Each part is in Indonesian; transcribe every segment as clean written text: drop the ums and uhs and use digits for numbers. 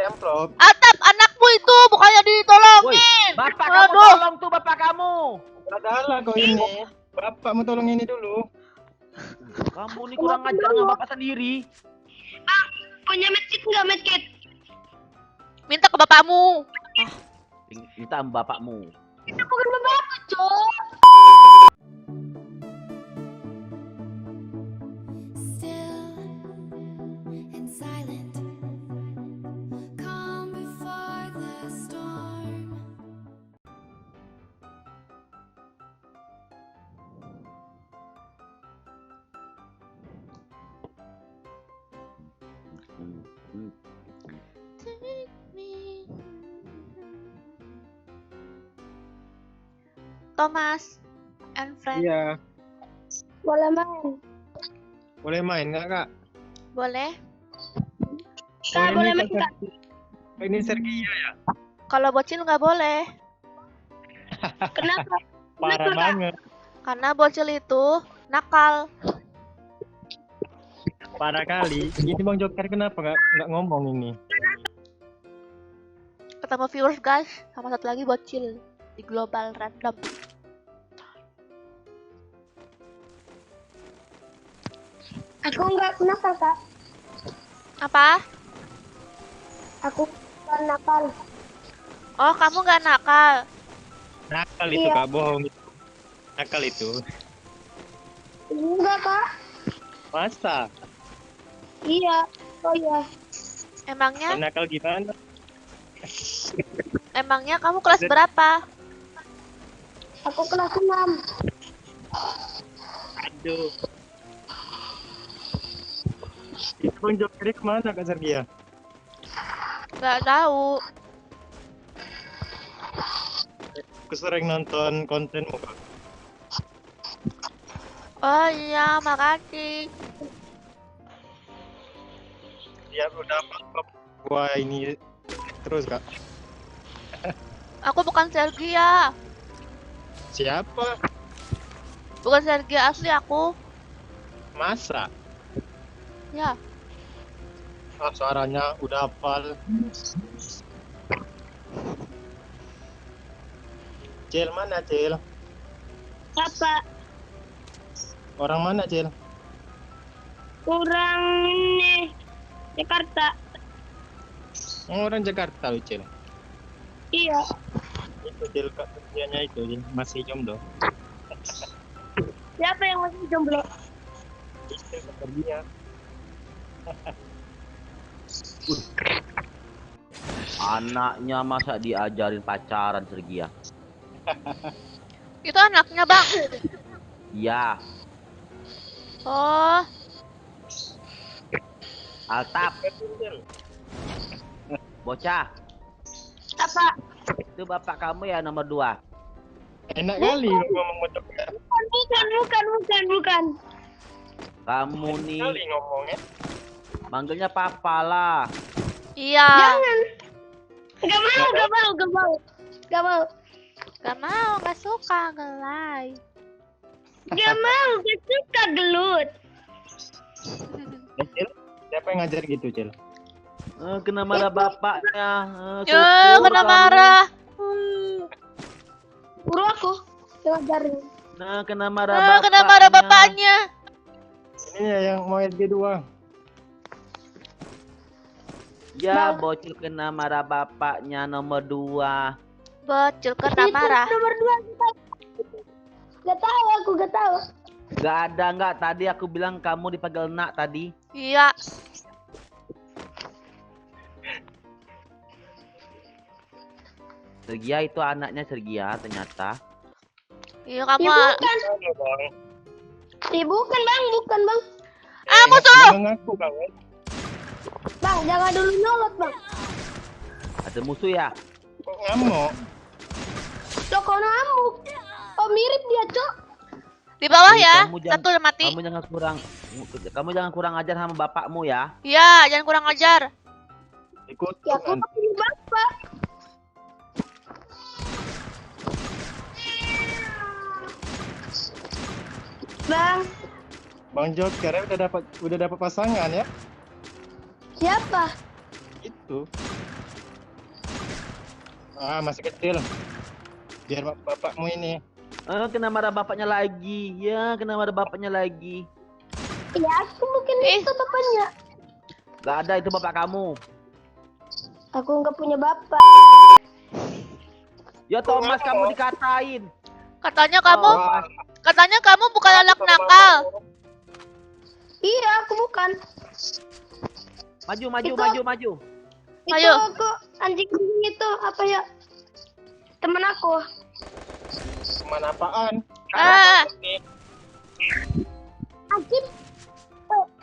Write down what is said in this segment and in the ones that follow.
amplop. Atap, anakmu itu bukannya ditolongin. Bapak kamu tolong tuh bapak kamu. Adalah kau ini. Bapak mau tolong ini dulu. Kamu nih kurang ajar dengan bapak sendiri. Punya medkit nggak medkit? Minta ke bapakmu. Minta sama bapakmu. Itu bukan bapakku, Cok. Thomas and friend. Iya. Boleh main? Boleh main nggak kak? Boleh. Kak, boleh main Kak? Ini Sergia ya? Kalau bocil nggak boleh. Kenapa? Parah Kak? banget. Karena bocil itu nakal. Parah kali. Ini Bang Joker kenapa nggak ngomong ini? Ketemu viewers guys. Sama satu lagi bocil di global random. Aku nggak nakal, Kak. Apa? Aku bukan nakal. Oh, kamu nggak nakal. Nakal itu Iya. kak, bohong itu. Nakal itu. Enggak, Kak. Masa? Iya. Oh iya. Emangnya? Nakal gimana? Emangnya kamu kelas berapa? Aku kelas 6. Aduh. Itu Bang Joker kemana kak Sergia? Nggak tahu. Aku sering nonton kontenmu kak. Oh iya, makasih. Ya udah apa gua ini terus kak. Aku bukan Sergia. Siapa? Bukan Sergia asli aku. Masa? Ya. Ah, suaranya udah hafal. Cil mana Cil? Apa? Orang mana Cil? Kurang ini. Jakarta. Orang Jakarta lu Cil. Iya. Itu Cil kak kerjanya itu Cil. Masih jomblo. Siapa yang masih jomblo? Itu kerjanya. Anaknya masa diajarin pacaran Sergia? Itu anaknya, Bang. Iya. Oh, Altap. Bocah. Apa? Itu bapak kamu ya nomor 2. Enak kali lu ngomong macam ya. Bukan. Kamu Enak nih kali ngomongnya. manggilnya papa lah. iya. Jangan. Gak mau. Gak mau, gak suka, gelai. Gak suka gelut. Cil, siapa yang ngajar gitu Cil? Kena marah bapaknya. Ya, syukur kena kamu. marah. Guru aku ngajarin. Nah, kena marah bapaknya. Kena marah bapaknya. Ini ya yang mau SG2. Ya, bocil kena marah bapaknya nomor 2. Bocil kena marah. Nomor 2. Gak tahu. Gak ada nggak tadi aku bilang kamu dipanggil nak tadi. Iya. Sergia itu anaknya Sergia ternyata. Iya, kamu. Bukan. Halo bang. Bukan bang. Aku suruh. Mengaku bang. Bang, jangan dulu nyolot bang. Ada musuh ya? Kok ngamuk? Cok ngamuk. Oh mirip dia cok. Di bawah Nih, ya. kamu jangan- Satu udah mati. Kamu jangan kurang ajar sama bapakmu ya. Iya, jangan kurang ajar. Ikut Ya aku kan. pilih bapak. Bang, Bang Joker udah dapat pasangan ya? siapa? Itu. Ah, masih kecil. Biar bapakmu ini. Kena marah bapaknya lagi. Ya, kena marah bapaknya lagi. Ya, aku mungkin itu bapaknya. Gak ada itu bapak kamu. Aku nggak punya bapak. Ya Thomas kamu dikatain. Katanya kamu, Thomas. katanya kamu bukan anak nakal. Iya, aku bukan. Maju. Itu Ayo. aku anjing itu apa ya? Temen aku. Cuman apaan? Ah. Anjing.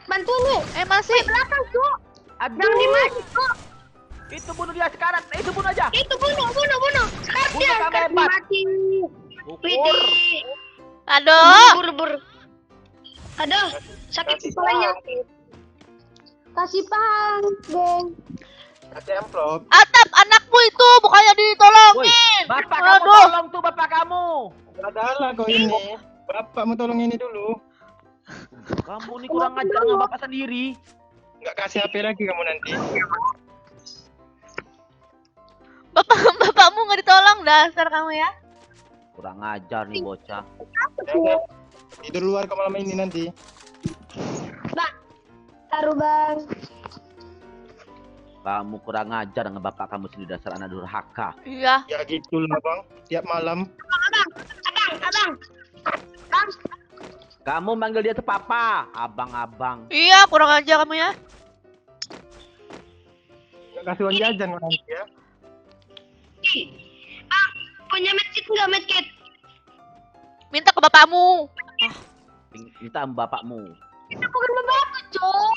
Bantuin gue. Masih. Belakang, Cuk. Aduh. Jangan dimaju, Cuk. Itu bunuh dia sekarang. Itu bunuh aja. Itu bunuh. Sekarang Bunuh dia sampai akan hebat. mati. Ukur. Widih. Aduh. Bur. Aduh, sakit Kasih kepalanya. paham. Kasih paham, geng. Kasih amplop. Atap, anakmu itu bukannya Woi, ditolongin. bapak kamu Aduh. tolong tuh bapak kamu. Adalah kau ini. Bapakmu tolong ini dulu. Kamu nih kurang ajar dengan bapak sendiri. Nggak kasih HP lagi kamu nanti. Bapakmu nggak ditolong, dasar kamu ya. Kurang ajar nih bocah. Ya, tidur luar ke malam ini nanti. Taruh, Bang. Kamu kurang ajar dengan bapak kamu sendiri, dasar anak durhaka. Iya. Ya gitulah bang. Tiap malam. Abang. Kamu manggil dia tuh papa, abang-abang. Iya, kurang ajar kamu ya. Nggak kasih uang jajan kau nanti ya. Punya medkit nggak medkit? Minta ke bapakmu. Minta sama bapakmu. Itu bukan bapakku, Cuk.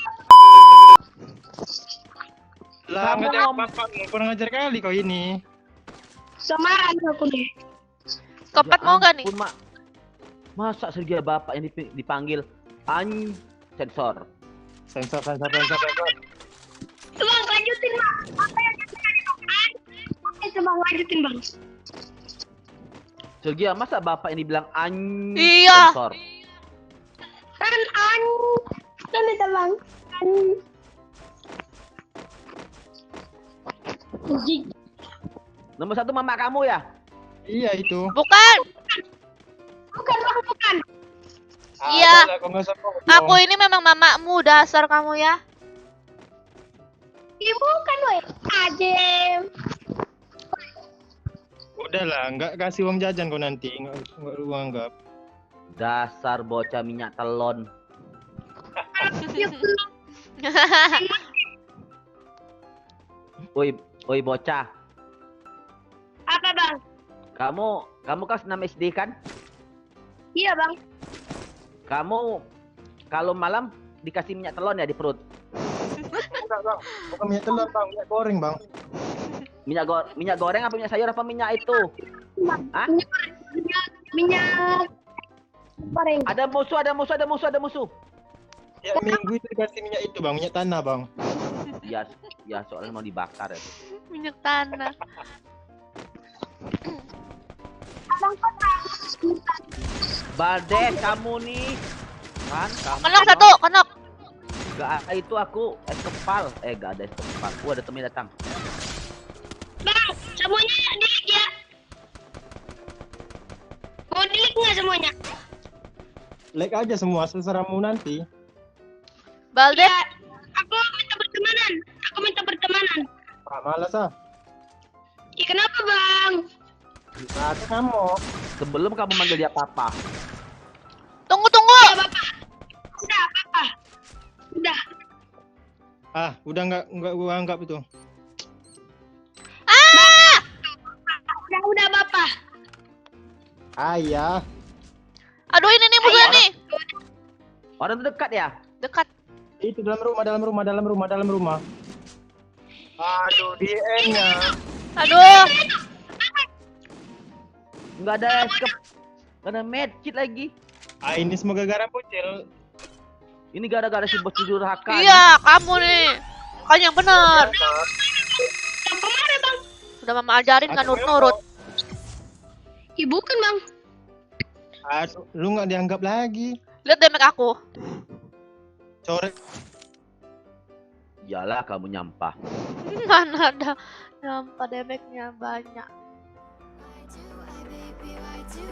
Lah Kamu nggak ada ngom- bapakmu. Kurang ajar kali kau ini. Samaran aku nih. Keempat mau nggak nih? ampun, Mak. Masa serigala bapak yang dipanggil sensor. Sensor. Bang, lanjutin, Bang. Apa yang tadi, Bang? Oke, Bang, lanjutin, Bang. Serigala masa bapak yang dibilang Iya. sensor. Kan itu, Bang. Anjing. Nomor satu mama kamu ya? Iya itu. Bukan. Bukan, Bang, bukan. Iya. Adalah, kau nggak usah bohong. Aku ini memang mamamu, dasar kamu ya. Iya, bukan, woi. Ajem. Udahlah, nggak kasih uang jajan kau nanti. Nggak lu anggap. Dasar bocah minyak telon. Oi bocah. Apa, Bang? Kamu kelas 6 SD kan? Iya, Bang. Kamu kalau malam dikasih minyak telon ya di perut. Enggak bang. Bukan minyak telur bang. Minyak goreng bang. Minyak goreng apa minyak sayur apa minyak itu? Hah? Minyak goreng. Ada musuh. Tiap minggu itu dikasih minyak itu bang. Minyak tanah bang. Ya soalnya mau dibakar ya. Minyak tanah. Abang kota. Baldes kamu nih. Kan kamu. Kenok satu, kenok. Gak itu aku es kepal. Gak ada es kepal. Ada temen datang. Bang, semuanya delete ya. Mau delete nggak semuanya? Like aja semua seserahmu nanti. Baldes. Ya, aku minta pertemanan. Ah, malas ah. Kenapa, Bang? Nah, kamu. Sebelum kamu manggil dia papa. Tunggu. Ya, Bapak. Udah, Bapak. Udah. Ah, udah nggak gua anggap itu. Udah, Bapak. Ayah. Aduh, ini nih musuhnya nih. Orang terdekat ya? Dekat. Itu dalam rumah. Aduh, DN-nya. Aduh. Nggak ada es kepal. Nggak ada medkit lagi. Ah, ini semoga gara bocil. Ini gara-gara si bos durhaka. Iya, kamu nih. Kan yang benar. Yang kemarin, Bang. Udah mama ajarin nggak nurut-nurut. Ibu kan, Bang. Aduh, lu nggak dianggap lagi. Lihat demek aku. Coret. Iyalah kamu nyampah. Mana ada Tanpa damage-nya banyak. Why do I, baby, why do